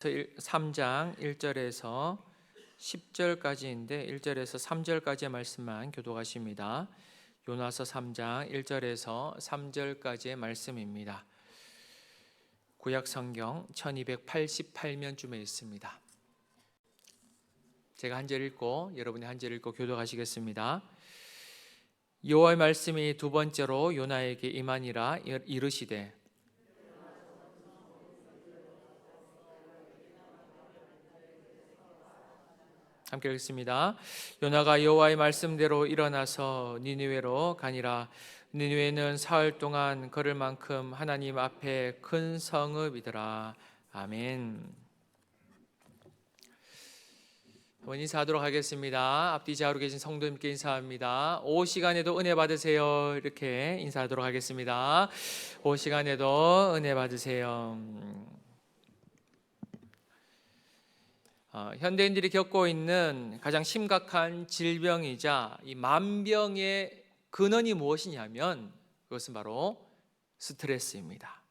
3장 1절에서 10절까지인데 1절에서 3절까지의 말씀만 교독하십니다. 요나서 3장 1절에서 3절까지의 말씀입니다. 구약 성경 1288면쯤에 있습니다. 제가 한 절 읽고 여러분이 한 절 읽고 교독하시겠습니다. 여호와의 말씀이 두 번째로 요나에게 임하니라. 이르시되 함께 읽습니다. 요나가 여호와의 말씀대로 일어나서 니느웨로 가니라. 니느웨는 사흘 동안 걸을 만큼 하나님 앞에 큰 성읍이더라. 아멘. 한번 인사하도록 하겠습니다. 앞뒤 좌우로 계신 성도님께 인사합니다. 오후 시간에도 은혜 받으세요. 이렇게 인사하도록 하겠습니다. 오후 시간에도 은혜 받으세요. 현대인들이 겪고 있는 가장 심각한 질병이자 이 만병의 근원이 무엇이냐면 그것은 바로 스트레스입니다.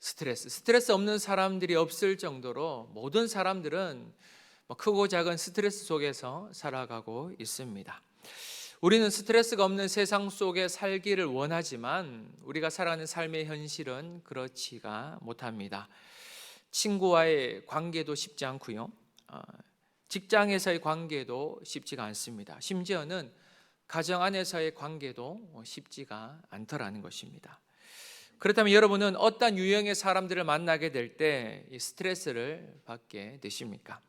스트레스 없는 사람들이 없을 정도로 모든 사람들은 크고 작은 스트레스 속에서 살아가고 있습니다. 우리는 스트레스가 없는 세상 속에 살기를 원하지만 우리가 살아가는 삶의 현실은 그렇지가 못합니다. 친구와의 관계도 쉽지 않고요. 직장에서의 관계도 쉽지가 않습니다. 심지어는 가정 안에서의 관계도 쉽지가 않더라는 것입니다. 그렇다면 여러분은 어떤 유형의 사람들을 만나게 될 때 스트레스를 받게 되십니까?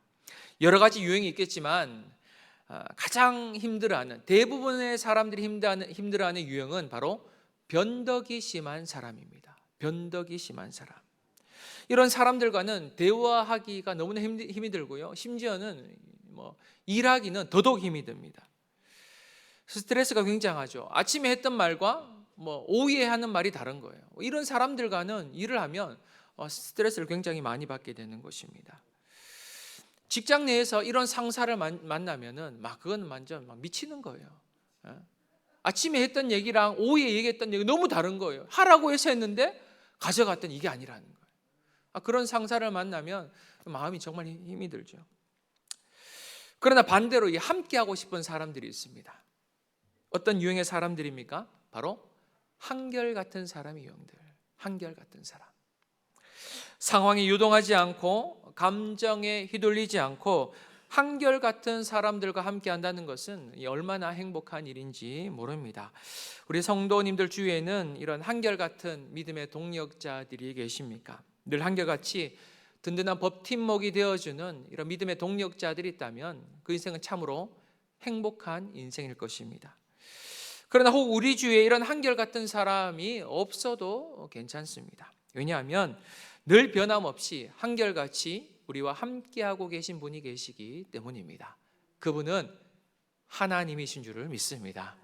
여러 가지 유형이 있겠지만 가장 힘들어하는, 대부분의 사람들이 힘들어하는 유형은 바로 변덕이 심한 사람입니다. 변덕이 심한 사람. 이런 사람들과는 대화하기가 너무나 힘이 들고요. 심지어는 일하기는 더더욱 힘이 듭니다. 스트레스가 굉장하죠. 아침에 했던 말과 오후에 하는 말이 다른 거예요. 이런 사람들과는 일을 하면 스트레스를 굉장히 많이 받게 되는 것입니다. 직장 내에서 이런 상사를 만나면은 그건 완전 미치는 거예요. 아침에 했던 얘기랑 오후에 얘기했던 얘기 너무 다른 거예요. 하라고 해서 했는데 가져갔던 이게 아니라는 거예요. 그런 상사를 만나면 마음이 정말 힘이 들죠. 그러나 반대로 함께 하고 싶은 사람들이 있습니다. 어떤 유형의 사람들입니까? 바로 한결같은 사람의 유형들. 한결같은 사람. 상황이 유동하지 않고 감정에 휘둘리지 않고 한결같은 사람들과 함께 한다는 것은 얼마나 행복한 일인지 모릅니다. 우리 성도님들 주위에는 이런 한결같은 믿음의 동력자들이 계십니까? 늘 한결같이 든든한 버팀목이 되어주는 이런 믿음의 동력자들이 있다면 그 인생은 참으로 행복한 인생일 것입니다. 그러나 혹 우리 주위에 이런 한결같은 사람이 없어도 괜찮습니다. 왜냐하면 늘 변함없이 한결같이 우리와 함께하고 계신 분이 계시기 때문입니다. 그분은 하나님이신 줄을 믿습니다.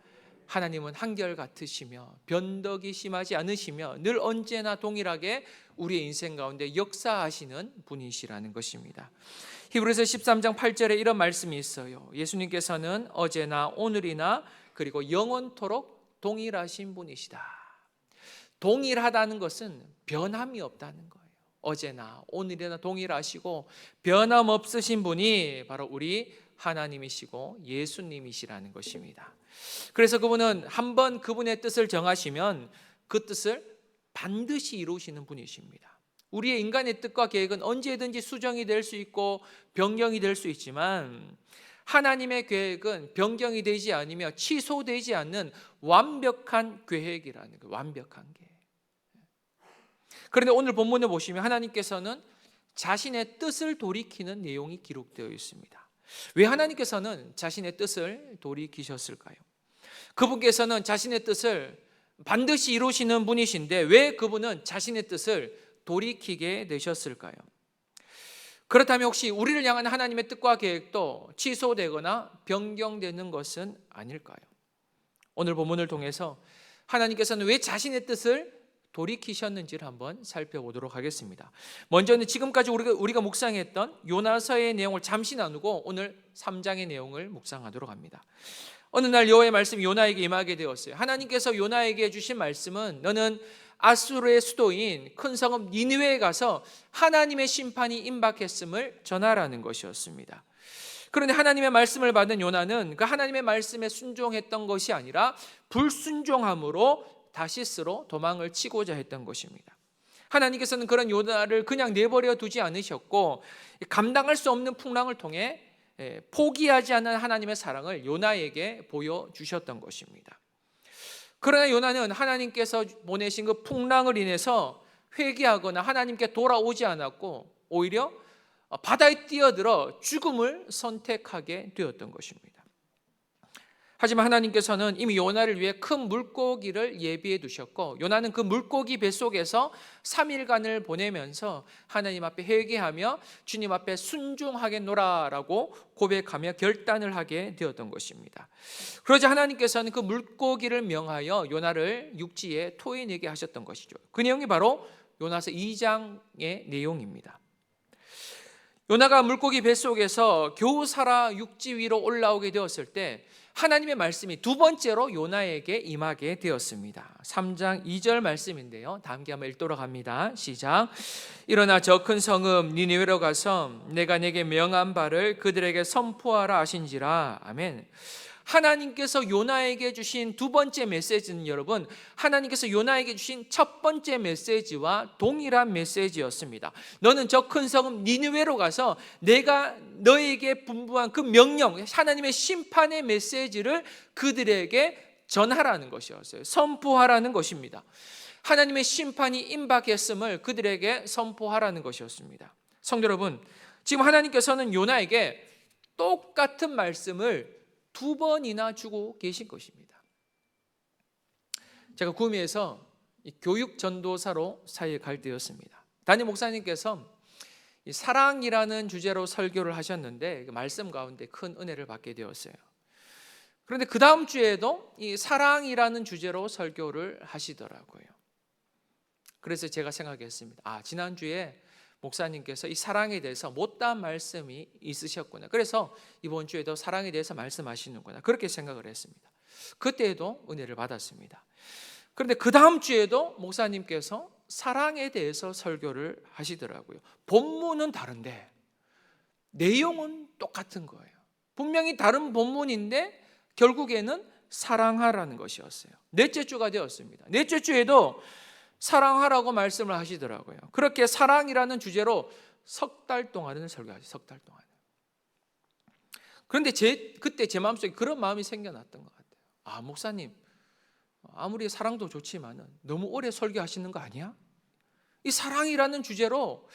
하나님은 한결같으시며 변덕이 심하지 않으시며 늘 언제나 동일하게 우리의 인생 가운데 역사하시는 분이시라는 것입니다. 히브리서 13장 8절에 이런 말씀이 있어요. 예수님께서는 어제나 오늘이나 그리고 영원토록 동일하신 분이시다. 동일하다는 것은 변함이 없다는 거예요. 어제나 오늘이나 동일하시고 변함없으신 분이 바로 우리 하나님이시고 예수님이시라는 것입니다. 그래서 그분은 한번 그분의 뜻을 정하시면 그 뜻을 반드시 이루시는 분이십니다. 우리의 인간의 뜻과 계획은 언제든지 수정이 될 수 있고 변경이 될 수 있지만 하나님의 계획은 변경이 되지 않으며 취소되지 않는 완벽한 계획이라는 거예요. 완벽한 계획. 그런데 오늘 본문에 보시면 하나님께서는 자신의 뜻을 돌이키는 내용이 기록되어 있습니다. 왜 하나님께서는 자신의 뜻을 돌이키셨을까요? 그분께서는 자신의 뜻을 반드시 이루시는 분이신데 왜 그분은 자신의 뜻을 돌이키게 되셨을까요? 그렇다면 혹시 우리를 향한 하나님의 뜻과 계획도 취소되거나 변경되는 것은 아닐까요? 오늘 본문을 통해서 하나님께서는 왜 자신의 뜻을 돌이키셨는지를 한번 살펴보도록 하겠습니다. 먼저는 지금까지 우리가 묵상했던 요나서의 내용을 잠시 나누고 오늘 3장의 내용을 묵상하도록 합니다. 어느 날 여호와의 말씀이 요나에게 임하게 되었어요. 하나님께서 요나에게 주신 말씀은 너는 아수르의 수도인 큰 성읍 니느웨에 가서 하나님의 심판이 임박했음을 전하라는 것이었습니다. 그런데 하나님의 말씀을 받은 요나는 그 하나님의 말씀에 순종했던 것이 아니라 불순종함으로 다시스로 도망을 치고자 했던 것입니다. 하나님께서는 그런 요나를 그냥 내버려 두지 않으셨고 감당할 수 없는 풍랑을 통해 포기하지 않는 하나님의 사랑을 요나에게 보여주셨던 것입니다. 그러나 요나는 하나님께서 보내신 그 풍랑을 인해서 회개하거나 하나님께 돌아오지 않았고 오히려 바다에 뛰어들어 죽음을 선택하게 되었던 것입니다. 하지만 하나님께서는 이미 요나를 위해 큰 물고기를 예비해 두셨고 요나는 그 물고기 뱃속에서 3일간을 보내면서 하나님 앞에 회개하며 주님 앞에 순종하겠노라라고 고백하며 결단을 하게 되었던 것입니다. 그러자 하나님께서는 그 물고기를 명하여 요나를 육지에 토해내게 하셨던 것이죠. 그 내용이 바로 요나서 2장의 내용입니다. 요나가 물고기 뱃속에서 겨우 살아 육지 위로 올라오게 되었을 때 하나님의 말씀이 두 번째로 요나에게 임하게 되었습니다. 3장 2절 말씀인데요, 다 함께 한번 읽도록 합니다. 시작. 일어나 저 큰 성읍 니느웨로 가서 내가 내게 명한 바를 그들에게 선포하라 하신지라. 아멘. 하나님께서 요나에게 주신 두 번째 메시지는 여러분, 하나님께서 요나에게 주신 첫 번째 메시지와 동일한 메시지였습니다. 너는 저 큰 성읍 니느웨로 가서 내가 너에게 분부한 그 명령, 하나님의 심판의 메시지를 그들에게 전하라는 것이었어요. 선포하라는 것입니다. 하나님의 심판이 임박했음을 그들에게 선포하라는 것이었습니다. 성도 여러분, 지금 하나님께서는 요나에게 똑같은 말씀을 두 번이나 주고 계신 것입니다. 제가 구미에서 교육 전도사로 사역을 갈 때였습니다. 담임 목사님께서 사랑이라는 주제로 설교를 하셨는데 그 말씀 가운데 큰 은혜를 받게 되었어요. 그런데 그 다음 주에도 이 사랑이라는 주제로 설교를 하시더라고요. 그래서 제가 생각했습니다. 지난주에 목사님께서 이 사랑에 대해서 못다한 말씀이 있으셨구나. 그래서 이번 주에도 사랑에 대해서 말씀하시는구나. 그렇게 생각을 했습니다. 그때에도 은혜를 받았습니다. 그런데 그 다음 주에도 목사님께서 사랑에 대해서 설교를 하시더라고요. 본문은 다른데 내용은 똑같은 거예요. 분명히 다른 본문인데 결국에는 사랑하라는 것이었어요. 넷째 주가 되었습니다. 넷째 주에도 사랑하라고 말씀을 하시더라고요. 그렇게 사랑이라는 주제로 석 달 동안은 설교하셨어요. 석 달 동안. 그런데 그때 제 마음속에 그런 마음이 생겨났던 것 같아요. 목사님, 아무리 사랑도 좋지만 너무 오래 설교하시는 거 아니야? 이 사랑이라는 주제로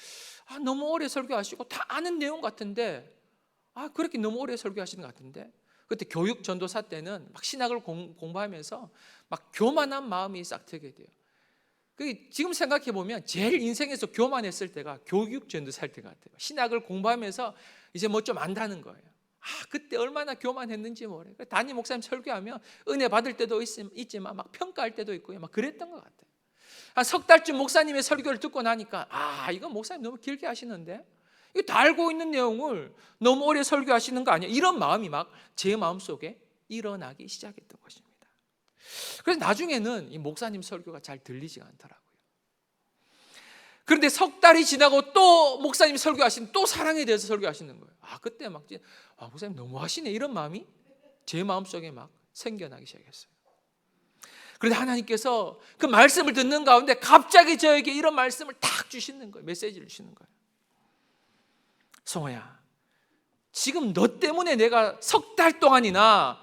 너무 오래 설교하시고 다 아는 내용 같은데 그렇게 너무 오래 설교하시는 것 같은데 그때 교육 전도사 때는 막 신학을 공부하면서 막 교만한 마음이 싹 트게 돼요. 지금 생각해 보면 제일 인생에서 교만했을 때가 교육 전도사일 때 같아요. 신학을 공부하면서 이제 뭐 좀 안다는 거예요. 그때 얼마나 교만했는지 모르겠어요. 담임 목사님 설교하면 은혜 받을 때도 있지만 막 평가할 때도 있고요. 막 그랬던 것 같아요. 석 달쯤 목사님의 설교를 듣고 나니까 이건 목사님 너무 길게 하시는데 이거 다 알고 있는 내용을 너무 오래 설교하시는 거 아니야? 이런 마음이 막 제 마음속에 일어나기 시작했던 것입니다. 그래서 나중에는 이 목사님 설교가 잘 들리지가 않더라고요. 그런데 석 달이 지나고 또 목사님 설교하시는 또 사랑에 대해서 설교하시는 거예요. 그때 막 목사님 너무 하시네 이런 마음이 제 마음속에 막 생겨나기 시작했어요. 그런데 하나님께서 그 말씀을 듣는 가운데 갑자기 저에게 이런 말씀을 딱 주시는 거예요. 메시지를 주시는 거예요. 성호야, 지금 너 때문에 내가 석 달 동안이나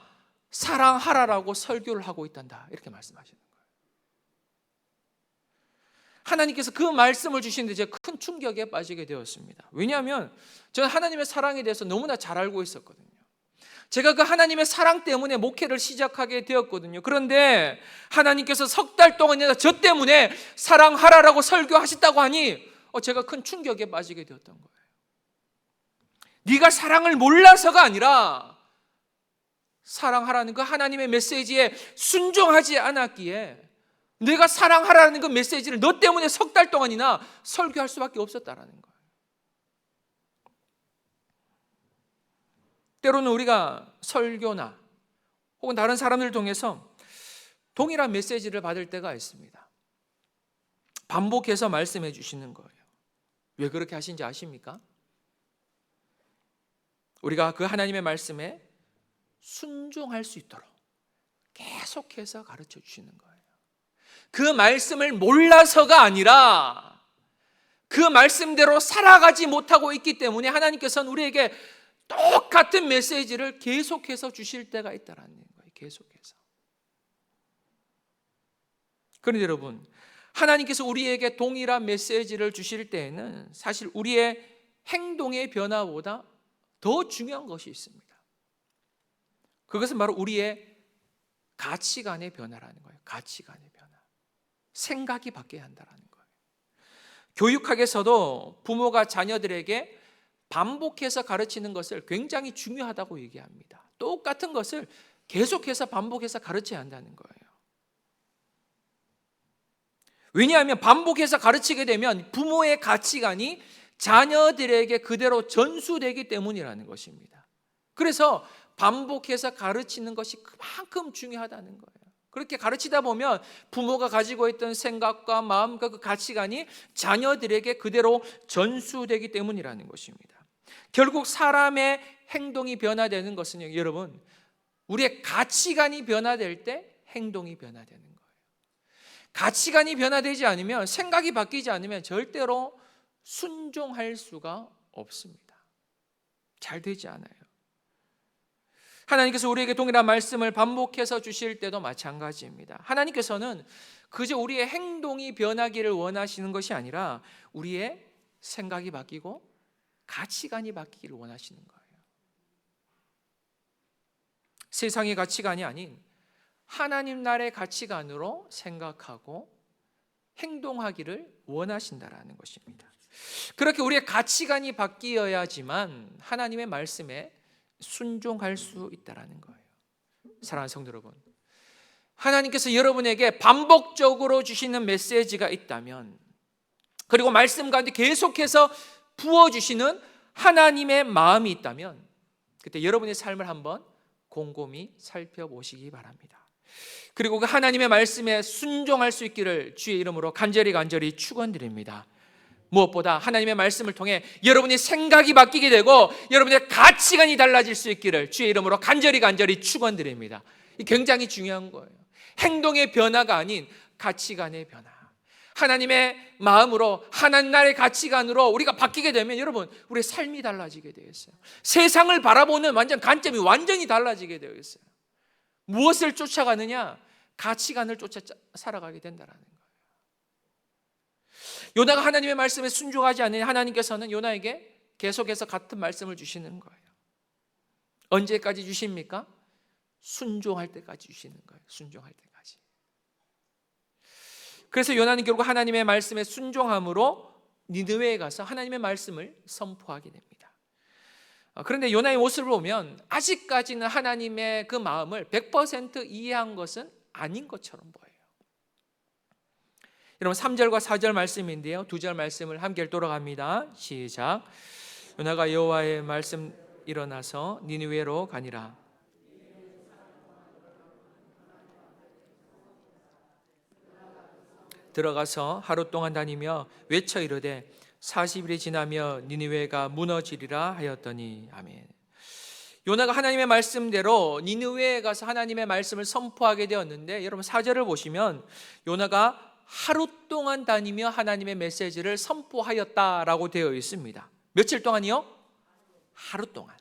사랑하라라고 설교를 하고 있단다. 이렇게 말씀하시는 거예요. 하나님께서 그 말씀을 주시는데 제가 큰 충격에 빠지게 되었습니다. 왜냐하면 저는 하나님의 사랑에 대해서 너무나 잘 알고 있었거든요. 제가 그 하나님의 사랑 때문에 목회를 시작하게 되었거든요. 그런데 하나님께서 석 달 동안이나 저 때문에 사랑하라라고 설교하셨다고 하니 제가 큰 충격에 빠지게 되었던 거예요. 네가 사랑을 몰라서가 아니라 사랑하라는 그 하나님의 메시지에 순종하지 않았기에 내가 사랑하라는 그 메시지를 너 때문에 석 달 동안이나 설교할 수밖에 없었다라는 거예요. 때로는 우리가 설교나 혹은 다른 사람들을 통해서 동일한 메시지를 받을 때가 있습니다. 반복해서 말씀해 주시는 거예요. 왜 그렇게 하신지 아십니까? 우리가 그 하나님의 말씀에 순종할 수 있도록 계속해서 가르쳐 주시는 거예요. 그 말씀을 몰라서가 아니라 그 말씀대로 살아가지 못하고 있기 때문에 하나님께서는 우리에게 똑같은 메시지를 계속해서 주실 때가 있다는 거예요. 계속해서. 그런데 여러분, 하나님께서 우리에게 동일한 메시지를 주실 때에는 사실 우리의 행동의 변화보다 더 중요한 것이 있습니다. 그것은 바로 우리의 가치관의 변화라는 거예요. 가치관의 변화. 생각이 바뀌어야 한다는 거예요. 교육학에서도 부모가 자녀들에게 반복해서 가르치는 것을 굉장히 중요하다고 얘기합니다. 똑같은 것을 계속해서 반복해서 가르쳐야 한다는 거예요. 왜냐하면 반복해서 가르치게 되면 부모의 가치관이 자녀들에게 그대로 전수되기 때문이라는 것입니다. 그래서 반복해서 가르치는 것이 그만큼 중요하다는 거예요. 그렇게 가르치다 보면 부모가 가지고 있던 생각과 마음과 그 가치관이 자녀들에게 그대로 전수되기 때문이라는 것입니다. 결국 사람의 행동이 변화되는 것은요, 여러분, 우리의 가치관이 변화될 때 행동이 변화되는 거예요. 가치관이 변화되지 않으면, 생각이 바뀌지 않으면 절대로 순종할 수가 없습니다. 잘 되지 않아요. 하나님께서 우리에게 동일한 말씀을 반복해서 주실 때도 마찬가지입니다. 하나님께서는 그저 우리의 행동이 변하기를 원하시는 것이 아니라 우리의 생각이 바뀌고 가치관이 바뀌기를 원하시는 거예요. 세상의 가치관이 아닌 하나님 나라의 가치관으로 생각하고 행동하기를 원하신다라는 것입니다. 그렇게 우리의 가치관이 바뀌어야지만 하나님의 말씀에 순종할 수 있다라는 거예요. 사랑하는 성도 여러분, 하나님께서 여러분에게 반복적으로 주시는 메시지가 있다면, 그리고 말씀 가운데 계속해서 부어주시는 하나님의 마음이 있다면, 그때 여러분의 삶을 한번 곰곰이 살펴보시기 바랍니다. 그리고 그 하나님의 말씀에 순종할 수 있기를 주의 이름으로 간절히 축원드립니다. 무엇보다 하나님의 말씀을 통해 여러분의 생각이 바뀌게 되고 여러분의 가치관이 달라질 수 있기를 주의 이름으로 간절히 축원드립니다. 이 굉장히 중요한 거예요. 행동의 변화가 아닌 가치관의 변화. 하나님의 마음으로, 하나님 나라의 가치관으로 우리가 바뀌게 되면 여러분, 우리의 삶이 달라지게 되어 있어요. 세상을 바라보는 관점이 완전히 달라지게 되어 있어요. 무엇을 쫓아가느냐? 가치관을 쫓아 살아가게 된다는 거예요. 요나가 하나님의 말씀에 순종하지 않으니 하나님께서는 요나에게 계속해서 같은 말씀을 주시는 거예요. 언제까지 주십니까? 순종할 때까지 주시는 거예요. 순종할 때까지. 그래서 요나는 결국 하나님의 말씀에 순종함으로 니느웨에 가서 하나님의 말씀을 선포하게 됩니다. 그런데 요나의 모습을 보면 아직까지는 하나님의 그 마음을 100% 이해한 것은 아닌 것처럼 보여요. 여러분 3절과 4절 말씀인데요, 2절 말씀을 함께 돌아갑니다. 시작. 요나가 여호와의 말씀 일어나서 니느웨로 가니라. 들어가서 하루 동안 다니며 외쳐 이르되 40일이 지나며 니느웨가 무너지리라 하였더니. 아멘. 요나가 하나님의 말씀대로 니느웨에 가서 하나님의 말씀을 선포하게 되었는데, 여러분 4절을 보시면 요나가 하루 동안 다니며 하나님의 메시지를 선포하였다라고 되어 있습니다. 며칠 동안이요? 하루 동안.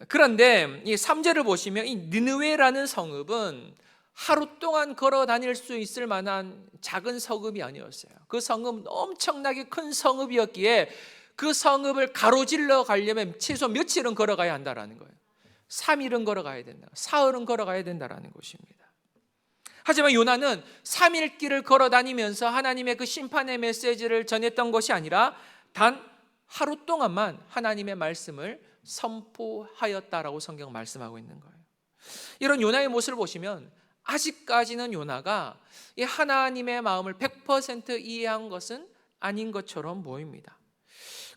그런데 이 3절을 보시면 이 니느웨라는 성읍은 하루 동안 걸어 다닐 수 있을 만한 작은 성읍이 아니었어요. 그 성읍은 엄청나게 큰 성읍이었기에 그 성읍을 가로질러 가려면 최소 며칠은 걸어가야 한다라는 거예요. 3일은 걸어가야 된다, 사흘은 걸어가야 된다라는 것입니다. 하지만 요나는 3일 길을 걸어 다니면서 하나님의 그 심판의 메시지를 전했던 것이 아니라 단 하루 동안만 하나님의 말씀을 선포하였다라고 성경 말씀하고 있는 거예요. 이런 요나의 모습을 보시면 아직까지는 요나가 이 하나님의 마음을 100% 이해한 것은 아닌 것처럼 보입니다.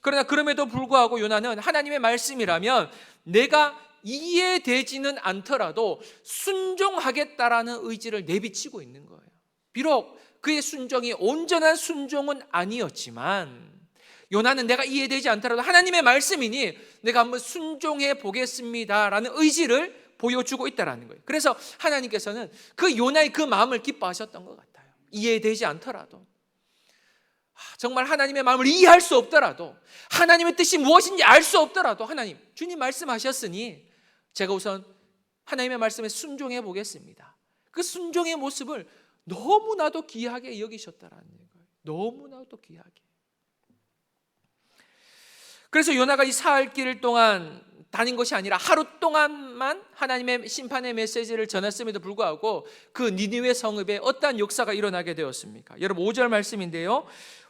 그러나 그럼에도 불구하고 요나는 하나님의 말씀이라면 내가 이해되지는 않더라도 순종하겠다라는 의지를 내비치고 있는 거예요. 비록 그의 순종이 온전한 순종은 아니었지만 요나는 내가 이해되지 않더라도 하나님의 말씀이니 내가 한번 순종해 보겠습니다라는 의지를 보여주고 있다는 거예요. 그래서 하나님께서는 그 요나의 그 마음을 기뻐하셨던 것 같아요. 이해되지 않더라도, 정말 하나님의 마음을 이해할 수 없더라도, 하나님의 뜻이 무엇인지 알 수 없더라도 하나님, 주님 말씀하셨으니 제가 우선 하나님의 말씀에 순종해 보겠습니다. 그 순종의 모습을 너무나도 귀하게 여기셨다라는 거예요. 너무나도 귀하게. 그래서 요나가 이 사흘 길 동안 다닌 것이 아니라 하루 동안만 하나님의 심판의 메시지를 전했음에도 불구하고 그 니느웨 성읍에 어떠한 역사가 일어나게 되었습니까? 여러분 5절 말씀인데요,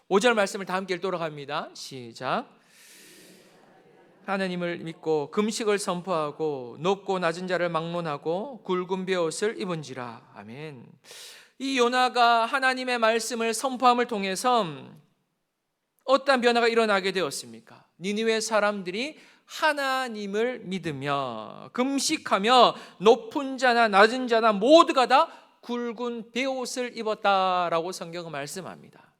5절 말씀을 다 함께 읽도록합니다. 시작. 하나님을 믿고 금식을 선포하고 높고 낮은 자를 막론하고 굵은 베옷을 입은지라. 아멘. 이 요나가 하나님의 말씀을 선포함을 통해서 어떠한 변화가 일어나게 되었습니까? 니느웨 사람들이 하나님을 믿으며 금식하며 높은 자나 낮은 자나 모두가 다 굵은 베옷을 입었다라고 성경은 말씀합니다.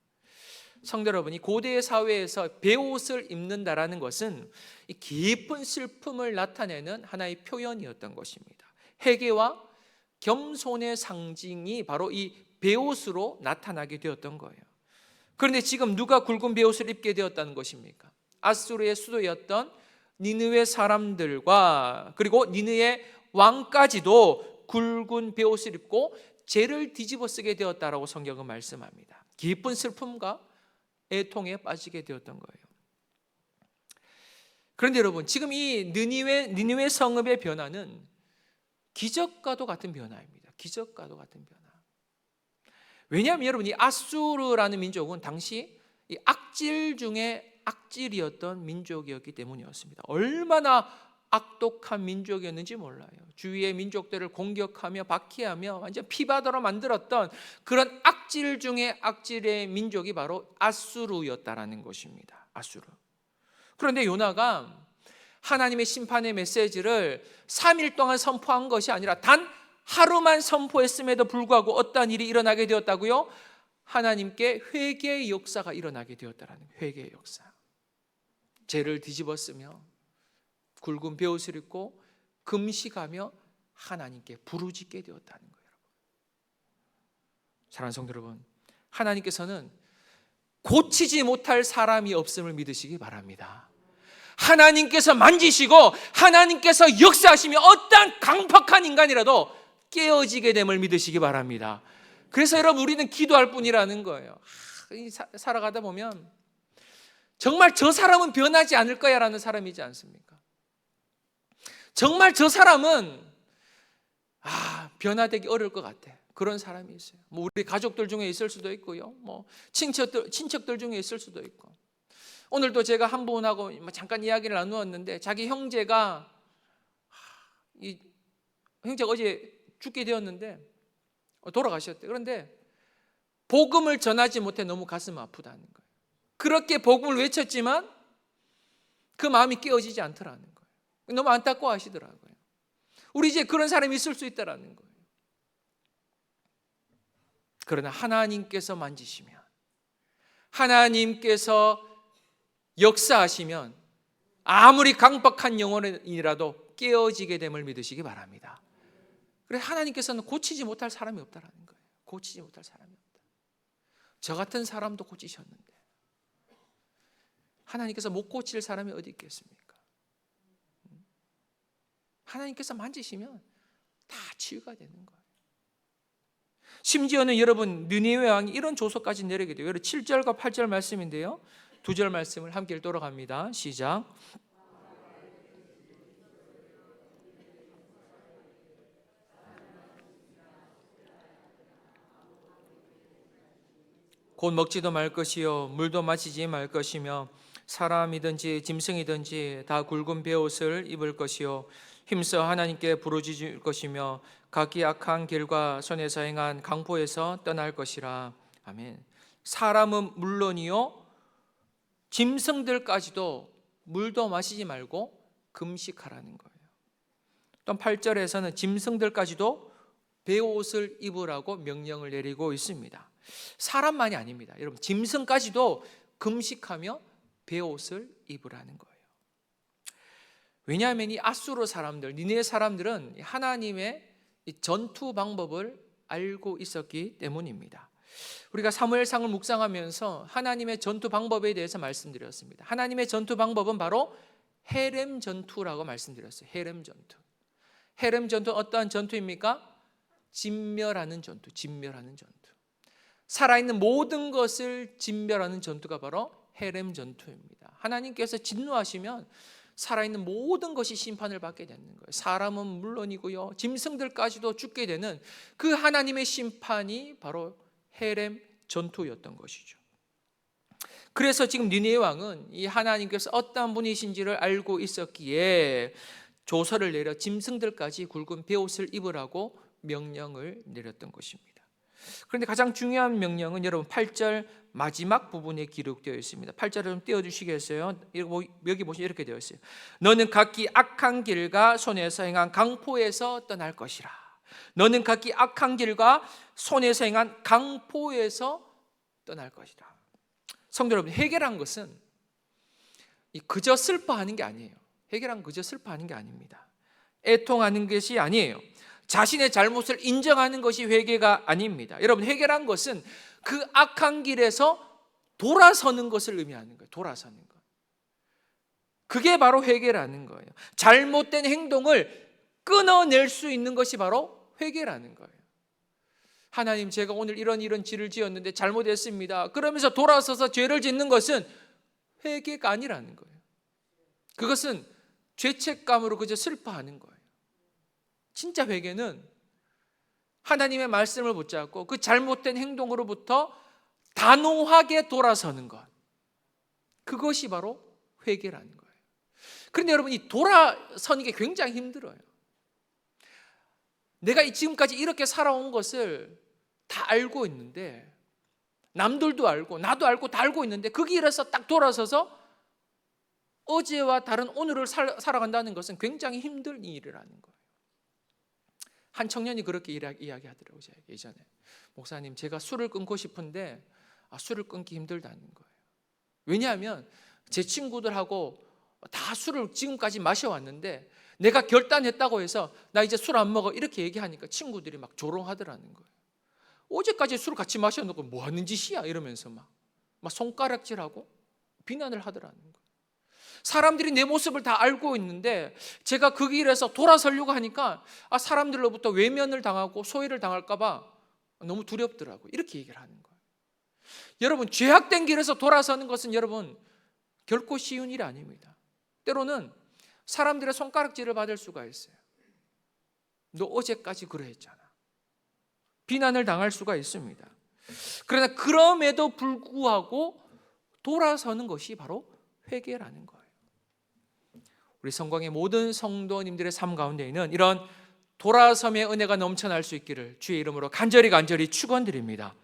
성도 여러분, 이 고대 사회에서 베옷을 입는다라는 것은 깊은 슬픔을 나타내는 하나의 표현이었던 것입니다. 회개와 겸손의 상징이 바로 이 베옷으로 나타나게 되었던 거예요. 그런데 지금 누가 굵은 베옷을 입게 되었다는 것입니까? 아수르의 수도였던 니느웨 사람들과 그리고 니느웨 왕까지도 굵은 베옷을 입고 죄를 뒤집어 쓰게 되었다라고 성경은 말씀합니다. 깊은 슬픔과 애통에 빠지게 되었던 거예요. 그런데 여러분, 지금 이 니느웨 성읍의 변화는 기적과도 같은 변화입니다. 기적과도 같은 변화. 왜냐하면 여러분, 이 아수르라는 민족은 당시 이 악질 중에 악질이었던 민족이었기 때문이었습니다. 얼마나 악독한 민족이었는지 몰라요. 주위의 민족들을 공격하며 박해하며 완전 피바다로 만들었던 그런 악질 중에 악질의 민족이 바로 아수르였다라는 것입니다. 아수르. 그런데 요나가 하나님의 심판의 메시지를 3일 동안 선포한 것이 아니라 단 하루만 선포했음에도 불구하고 어떠한 일이 일어나게 되었다고요? 하나님께 회개의 역사가 일어나게 되었다라는 거예요. 회개의 역사. 죄를 뒤집어 쓰며 굵은 베옷을 입고 금식하며 하나님께 부르짖게 되었다는 거예요. 사랑하는 성도 여러분, 하나님께서는 고치지 못할 사람이 없음을 믿으시기 바랍니다. 하나님께서 만지시고 하나님께서 역사하시며 어떠한 강팍한 인간이라도 깨어지게 됨을 믿으시기 바랍니다. 그래서 여러분, 우리는 기도할 뿐이라는 거예요. 살아가다 보면 정말 저 사람은 변하지 않을 거야 라는 사람이지 않습니까? 정말 저 사람은 변화되기 어려울 것 같아. 그런 사람이 있어요. 뭐 우리 가족들 중에 있을 수도 있고요. 뭐 친척들 중에 있을 수도 있고. 오늘도 제가 한 분하고 잠깐 이야기를 나누었는데 자기 형제가 어제 죽게 되었는데 돌아가셨대요. 그런데 복음을 전하지 못해 너무 가슴 아프다는 거예요. 그렇게 복음을 외쳤지만 그 마음이 깨어지지 않더라는 거예요. 너무 안타까워하시더라고요. 우리 이제 그런 사람이 있을 수 있다라는 거예요. 그러나 하나님께서 만지시면, 하나님께서 역사하시면 아무리 강박한 영혼이라도 깨어지게 됨을 믿으시기 바랍니다. 그래서 하나님께서는 고치지 못할 사람이 없다라는 거예요. 고치지 못할 사람이 없다. 저 같은 사람도 고치셨는데 하나님께서 못 고칠 사람이 어디 있겠습니까? 하나님께서 만지시면 다 치유가 되는 거예요. 심지어는 여러분, 느니웨 왕이 이런 조서까지 내리게 돼요. 7절과 8절 말씀인데요, 두 절 말씀을 함께 읽도록 합니다. 시작. 곧 먹지도 말 것이요 물도 마시지 말 것이며 사람이든지 짐승이든지 다 굵은 베옷을 입을 것이요 힘써 하나님께 부르짖을 것이며 각기 악한 길과 손에서 행한 강포에서 떠날 것이라. 아멘. 사람은 물론이요 짐승들까지도 물도 마시지 말고 금식하라는 거예요. 또 8절에서는 짐승들까지도 베옷을 입으라고 명령을 내리고 있습니다. 사람만이 아닙니다. 여러분, 짐승까지도 금식하며 베옷을 입으라는 거예요. 왜냐하면 이 아수르 사람들, 니느웨 사람들은 하나님의 이 전투 방법을 알고 있었기 때문입니다. 우리가 사무엘상을 묵상하면서 하나님의 전투 방법에 대해서 말씀드렸습니다. 하나님의 전투 방법은 바로 헤렘 전투라고 말씀드렸어요. 헤렘 전투. 헤렘 전투는 어떠한 전투입니까? 진멸하는 전투, 진멸하는 전투. 살아있는 모든 것을 진멸하는 전투가 바로 헤렘 전투입니다. 하나님께서 진노하시면 살아있는 모든 것이 심판을 받게 되는 거예요. 사람은 물론이고요, 짐승들까지도 죽게 되는 그 하나님의 심판이 바로 헤렘 전투였던 것이죠. 그래서 지금 니느웨 왕은 이 하나님께서 어떤 분이신지를 알고 있었기에 조서를 내려 짐승들까지 굵은 베옷을 입으라고 명령을 내렸던 것입니다. 그런데 가장 중요한 명령은 여러분 8절 마지막 부분에 기록되어 있습니다. 8절을 좀 띄워주시겠어요? 여기 보시면 이렇게 되어 있어요. 너는 각기 악한 길과 손에서 행한 강포에서 떠날 것이라. 너는 각기 악한 길과 손에서 행한 강포에서 떠날 것이라. 성도 여러분, 회개란 것은 그저 슬퍼하는 게 아니에요. 회개란 그저 슬퍼하는 게 아닙니다. 애통하는 것이 아니에요. 자신의 잘못을 인정하는 것이 회개가 아닙니다. 여러분, 회개란 것은 그 악한 길에서 돌아서는 것을 의미하는 거예요. 돌아서는 것. 그게 바로 회개라는 거예요. 잘못된 행동을 끊어낼 수 있는 것이 바로 회개라는 거예요. 하나님, 제가 오늘 이런 죄를 지었는데 잘못했습니다. 그러면서 돌아서서 죄를 짓는 것은 회개가 아니라는 거예요. 그것은 죄책감으로 그저 슬퍼하는 거예요. 진짜 회개는 하나님의 말씀을 붙잡고 그 잘못된 행동으로부터 단호하게 돌아서는 것, 그것이 바로 회개라는 거예요. 그런데 여러분, 이 돌아서는 게 굉장히 힘들어요. 내가 지금까지 이렇게 살아온 것을 다 알고 있는데, 남들도 알고 나도 알고 다 알고 있는데 그 길에서 딱 돌아서서 어제와 다른 오늘을 살아간다는 것은 굉장히 힘든 일이라는 거예요. 한 청년이 그렇게 이야기하더라고요. 예전에, 목사님, 제가 술을 끊고 싶은데 술을 끊기 힘들다는 거예요. 왜냐하면 제 친구들하고 다 술을 지금까지 마셔왔는데 내가 결단했다고 해서 나 이제 술 안 먹어 이렇게 얘기하니까 친구들이 막 조롱하더라는 거예요. 어제까지 술 같이 마셔놓고 뭐 하는 짓이야 이러면서 막 손가락질하고 비난을 하더라는 거예요. 사람들이 내 모습을 다 알고 있는데 제가 그 길에서 돌아서려고 하니까 사람들로부터 외면을 당하고 소외를 당할까 봐 너무 두렵더라고요. 이렇게 얘기를 하는 거예요. 여러분, 죄악된 길에서 돌아서는 것은 여러분 결코 쉬운 일이 아닙니다. 때로는 사람들의 손가락질을 받을 수가 있어요. 너 어제까지 그러했잖아. 비난을 당할 수가 있습니다. 그러나 그럼에도 불구하고 돌아서는 것이 바로 회개라는 거예요. 우리 성광의 모든 성도님들의 삶 가운데에는 이런 돌아섬의 은혜가 넘쳐날 수 있기를 주의 이름으로 간절히 축원드립니다.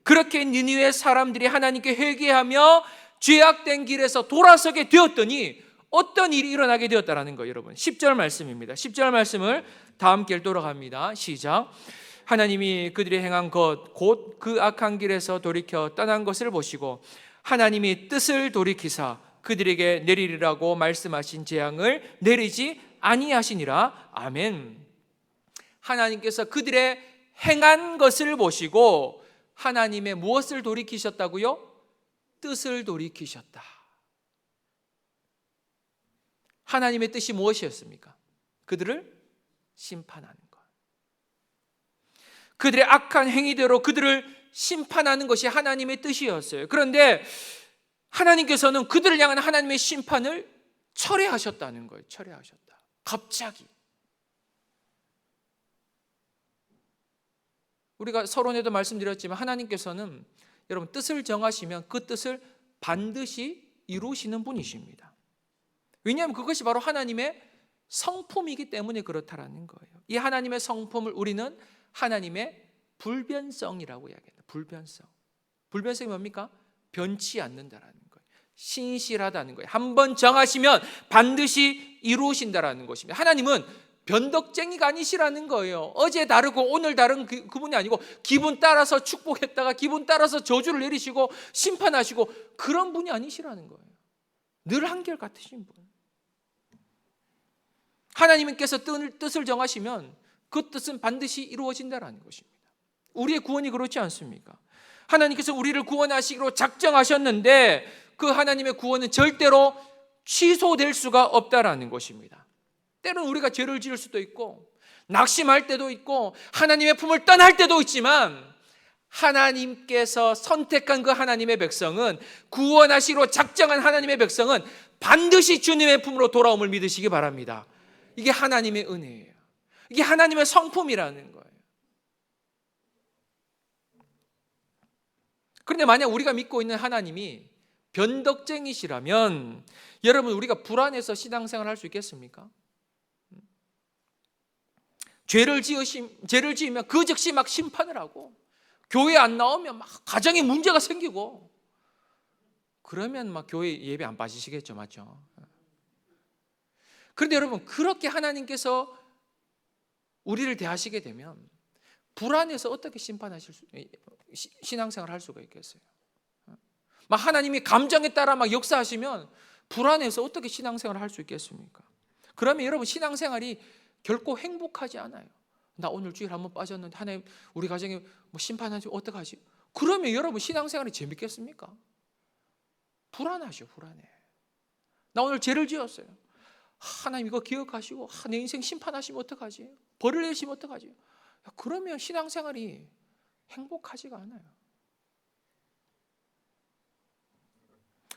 그렇게 니느웨 사람들이 하나님께 회개하며 죄악된 길에서 돌아서게 되었더니 어떤 일이 일어나게 되었다라는 거예요. 여러분, 10절 말씀입니다. 10절 말씀을 다 함께 읽도록 합니다. 시작. 하나님이 그들이 행한 것 곧 그 악한 길에서 돌이켜 떠난 것을 보시고 하나님이 뜻을 돌이키사 그들에게 내리리라고 말씀하신 재앙을 내리지 아니하시니라. 아멘. 하나님께서 그들의 행한 것을 보시고 하나님의 무엇을 돌이키셨다고요? 뜻을 돌이키셨다. 하나님의 뜻이 무엇이었습니까? 그들을 심판하는 것. 그들의 악한 행위대로 그들을 심판하는 것이 하나님의 뜻이었어요. 그런데 하나님께서는 그들을 향한 하나님의 심판을 철회하셨다는 거예요. 철회하셨다. 갑자기. 우리가 서론에도 말씀드렸지만 하나님께서는 여러분 뜻을 정하시면 그 뜻을 반드시 이루시는 분이십니다. 왜냐하면 그것이 바로 하나님의 성품이기 때문에 그렇다라는 거예요. 이 하나님의 성품을 우리는 하나님의 불변성이라고 이야기합니다. 불변성. 불변성이 뭡니까? 변치 않는다라는 거예요. 신실하다는 거예요. 한번 정하시면 반드시 이루신다라는 것입니다. 하나님은 변덕쟁이가 아니시라는 거예요. 어제 다르고 오늘 다른 그분이 아니고 기분 따라서 축복했다가 기분 따라서 저주를 내리시고 심판하시고 그런 분이 아니시라는 거예요. 늘 한결같으신 분. 하나님께서 뜻을 정하시면 그 뜻은 반드시 이루어진다는 것입니다. 우리의 구원이 그렇지 않습니까? 하나님께서 우리를 구원하시기로 작정하셨는데 그 하나님의 구원은 절대로 취소될 수가 없다라는 것입니다. 때로는 우리가 죄를 지을 수도 있고 낙심할 때도 있고 하나님의 품을 떠날 때도 있지만 하나님께서 선택한 그 하나님의 백성은, 구원하시기로 작정한 하나님의 백성은 반드시 주님의 품으로 돌아옴을 믿으시기 바랍니다. 이게 하나님의 은혜예요. 이게 하나님의 성품이라는 거예요. 그런데 만약 우리가 믿고 있는 하나님이 변덕쟁이시라면 여러분, 우리가 불안해서 신앙생활을 할 수 있겠습니까? 죄를 지으면 그 즉시 막 심판을 하고 교회 안 나오면 막 가정에 문제가 생기고 그러면 막 교회 예배 안 빠지시겠죠, 맞죠? 그런데 여러분, 그렇게 하나님께서 우리를 대하시게 되면 불안해서 어떻게 신앙생활을 할 수가 있겠어요? 막 하나님이 감정에 따라 막 역사하시면 불안해서 어떻게 신앙생활을 할 수 있겠습니까? 그러면 여러분, 신앙생활이 결코 행복하지 않아요. 나 오늘 주일 한번 빠졌는데 하나님 우리 가정에 뭐 심판하지 어떡하지? 그러면 여러분, 신앙생활이 재밌겠습니까? 불안하죠, 불안해. 나 오늘 죄를 지었어요. 하나님 이거 기억하시고 내 인생 심판하시면 어떡하지? 벌을 내시면 어떡하지? 그러면 신앙생활이 행복하지가 않아요.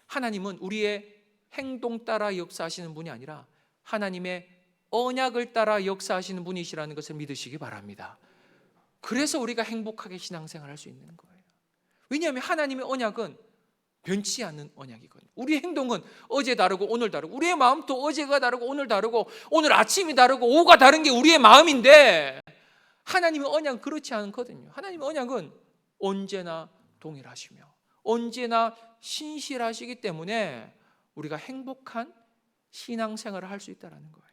하나님은 우리의 행동 따라 역사하시는 분이 아니라 하나님의 언약을 따라 역사하시는 분이시라는 것을 믿으시기 바랍니다. 그래서 우리가 행복하게 신앙생활을 할 수 있는 거예요. 왜냐하면 하나님의 언약은 변치 않는 언약이거든요. 우리의 행동은 어제 다르고 오늘 다르고, 우리의 마음도 어제가 다르고 오늘 다르고 오늘 아침이 다르고 오후가 다른 게 우리의 마음인데 하나님의 언약은 그렇지 않거든요. 하나님의 언약은 언제나 동일하시며 언제나 신실하시기 때문에 우리가 행복한 신앙생활을 할 수 있다는 거예요.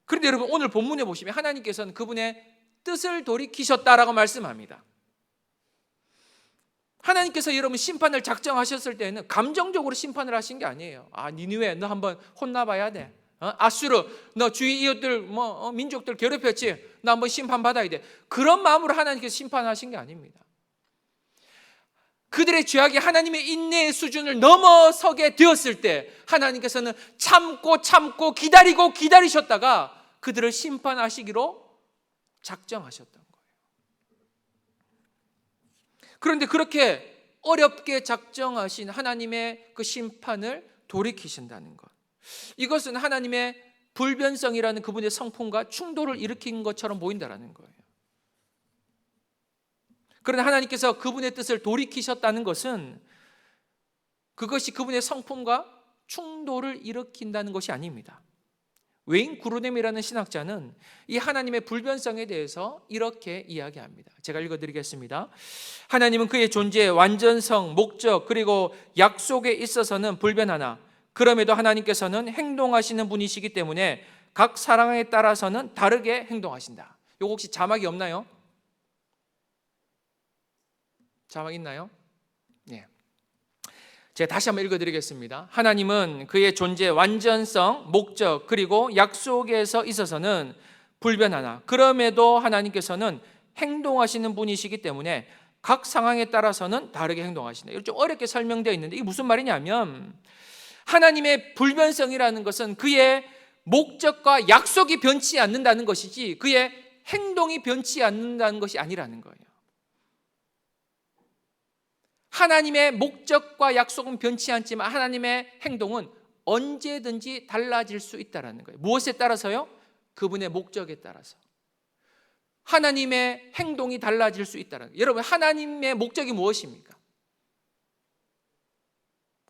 그런데 여러분, 오늘 본문에 보시면 하나님께서는 그분의 뜻을 돌이키셨다라고 말씀합니다. 하나님께서 여러분 심판을 작정하셨을 때는 감정적으로 심판을 하신 게 아니에요. 니느웨 너 한번 혼나봐야 돼. 아수르 너 주위 이웃들 민족들 괴롭혔지? 너 한번 심판받아야 돼. 그런 마음으로 하나님께서 심판하신 게 아닙니다. 그들의 죄악이 하나님의 인내의 수준을 넘어서게 되었을 때 하나님께서는 참고 기다리셨다가 그들을 심판하시기로 작정하셨던 거예요. 그런데 그렇게 어렵게 작정하신 하나님의 그 심판을 돌이키신다는 것, 이것은 하나님의 불변성이라는 그분의 성품과 충돌을 일으킨 것처럼 보인다는 거예요. 그러나 하나님께서 그분의 뜻을 돌이키셨다는 것은 그것이 그분의 성품과 충돌을 일으킨다는 것이 아닙니다. 웨인 구르넴이라는 신학자는 이 하나님의 불변성에 대해서 이렇게 이야기합니다. 제가 읽어드리겠습니다. 하나님은 그의 존재의 완전성, 목적 그리고 약속에 있어서는 불변하나 그럼에도 하나님께서는 행동하시는 분이시기 때문에 각 사랑에 따라서는 다르게 행동하신다. 이거 혹시 자막이 없나요? 자막 있나요? 네. 제가 다시 한번 읽어드리겠습니다. 하나님은 그의 존재의 완전성, 목적 그리고 약속에서 있어서는 불변하나 그럼에도 하나님께서는 행동하시는 분이시기 때문에 각 상황에 따라서는 다르게 행동하신다. 이거 좀 어렵게 설명되어 있는데 이게 무슨 말이냐면 하나님의 불변성이라는 것은 그의 목적과 약속이 변치 않는다는 것이지 그의 행동이 변치 않는다는 것이 아니라는 거예요. 하나님의 목적과 약속은 변치 않지만 하나님의 행동은 언제든지 달라질 수 있다는 거예요. 무엇에 따라서요? 그분의 목적에 따라서. 하나님의 행동이 달라질 수 있다는 거예요. 여러분, 하나님의 목적이 무엇입니까?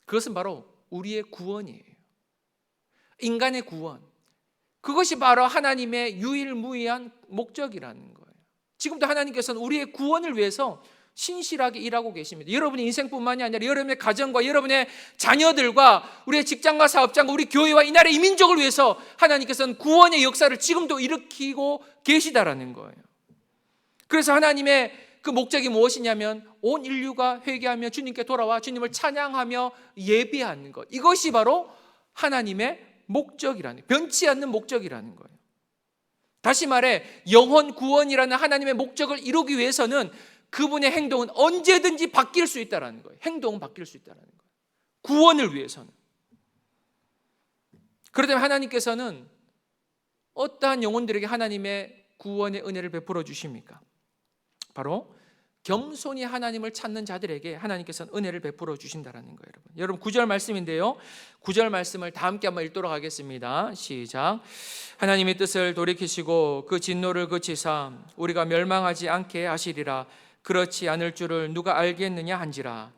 그것은 바로 우리의 구원이에요. 인간의 구원. 그것이 바로 하나님의 유일무이한 목적이라는 거예요. 지금도 하나님께서는 우리의 구원을 위해서 신실하게 일하고 계십니다. 여러분의 인생뿐만이 아니라 여러분의 가정과 여러분의 자녀들과 우리의 직장과 사업장과 우리 교회와 이 나라의 이민족을 위해서 하나님께서는 구원의 역사를 지금도 일으키고 계시다라는 거예요. 그래서 하나님의 그 목적이 무엇이냐면 온 인류가 회개하며 주님께 돌아와 주님을 찬양하며 예배하는 것, 이것이 바로 하나님의 목적이라는, 변치 않는 목적이라는 거예요. 다시 말해 영혼 구원이라는 하나님의 목적을 이루기 위해서는 그분의 행동은 언제든지 바뀔 수 있다는 거예요. 행동은 바뀔 수 있다는 거예요. 구원을 위해서는. 그렇다면 하나님께서는 어떠한 영혼들에게 하나님의 구원의 은혜를 베풀어 주십니까? 바로 겸손히 하나님을 찾는 자들에게 하나님께서는 은혜를 베풀어 주신다는 거예요. 여러분 9절 말씀인데요, 9절 말씀을 다 함께 한번 읽도록 하겠습니다. 시작. 하나님의 뜻을 돌이키시고 그 진노를 그치사 우리가 멸망하지 않게 하시리라. 그렇지 않을 줄을 누가 알겠느냐 한지라.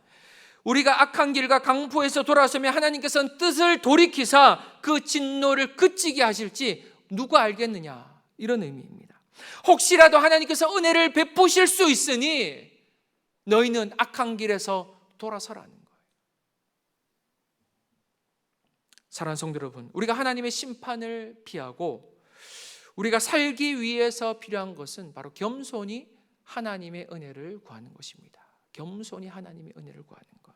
우리가 악한 길과 강포에서 돌아서면 하나님께서는 뜻을 돌이키사 그 진노를 그치게 하실지 누가 알겠느냐, 이런 의미입니다. 혹시라도 하나님께서 은혜를 베푸실 수 있으니 너희는 악한 길에서 돌아서라는 거예요. 사랑하는 성도 여러분, 우리가 하나님의 심판을 피하고 우리가 살기 위해서 필요한 것은 바로 겸손히 하나님의 은혜를 구하는 것입니다. 겸손히 하나님의 은혜를 구하는 것.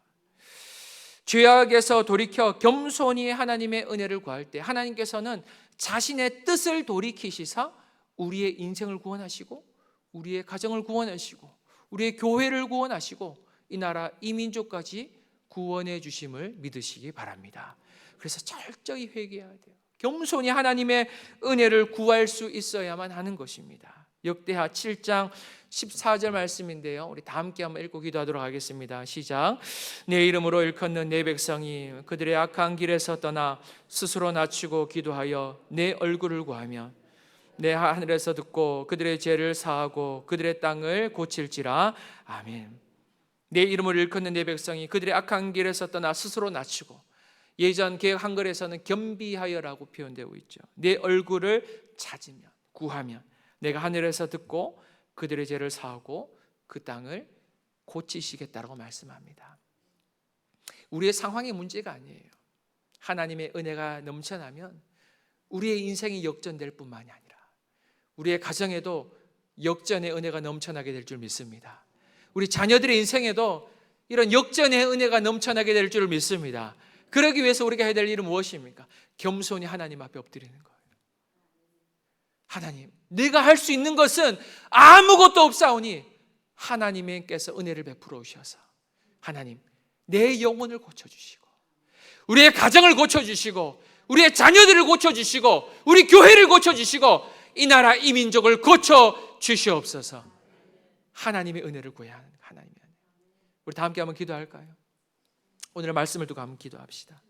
죄악에서 돌이켜 겸손히 하나님의 은혜를 구할 때 하나님께서는 자신의 뜻을 돌이키시사 우리의 인생을 구원하시고 우리의 가정을 구원하시고 우리의 교회를 구원하시고 이 나라 이민족까지 구원해 주심을 믿으시기 바랍니다. 그래서 철저히 회개해야 돼요. 겸손히 하나님의 은혜를 구할 수 있어야만 하는 것입니다. 역대하 7장 14절 말씀인데요, 우리 다 함께 한번 읽고 기도하도록 하겠습니다. 시작. 내 이름으로 일컫는 내 백성이 그들의 악한 길에서 떠나 스스로 낮추고 기도하여 내 얼굴을 구하며 내 하늘에서 듣고 그들의 죄를 사하고 그들의 땅을 고칠지라. 아멘. 내 이름을 일컫는 내 백성이 그들의 악한 길에서 떠나 스스로 낮추고, 예전 개역 한글에서는 겸비하여라고 표현되고 있죠. 내 얼굴을 찾으면, 구하면 내가 하늘에서 듣고 그들의 죄를 사하고 그 땅을 고치시겠다라고 말씀합니다. 우리의 상황이 문제가 아니에요. 하나님의 은혜가 넘쳐나면 우리의 인생이 역전될 뿐만이 아니라 우리의 가정에도 역전의 은혜가 넘쳐나게 될 줄 믿습니다. 우리 자녀들의 인생에도 이런 역전의 은혜가 넘쳐나게 될 줄 믿습니다. 그러기 위해서 우리가 해야 될 일은 무엇입니까? 겸손히 하나님 앞에 엎드리는 거예요. 하나님, 내가 할 수 있는 것은 아무것도 없사오니 하나님께서 은혜를 베풀어 오셔서 하나님, 내 영혼을 고쳐주시고 우리의 가정을 고쳐주시고 우리의 자녀들을 고쳐주시고 우리 교회를 고쳐주시고 이 나라 이민족을 고쳐주시옵소서. 하나님의 은혜를 구해야 하는 하나님의 은혜. 우리 다 함께 한번 기도할까요? 오늘 말씀을 두고 한번 기도합시다.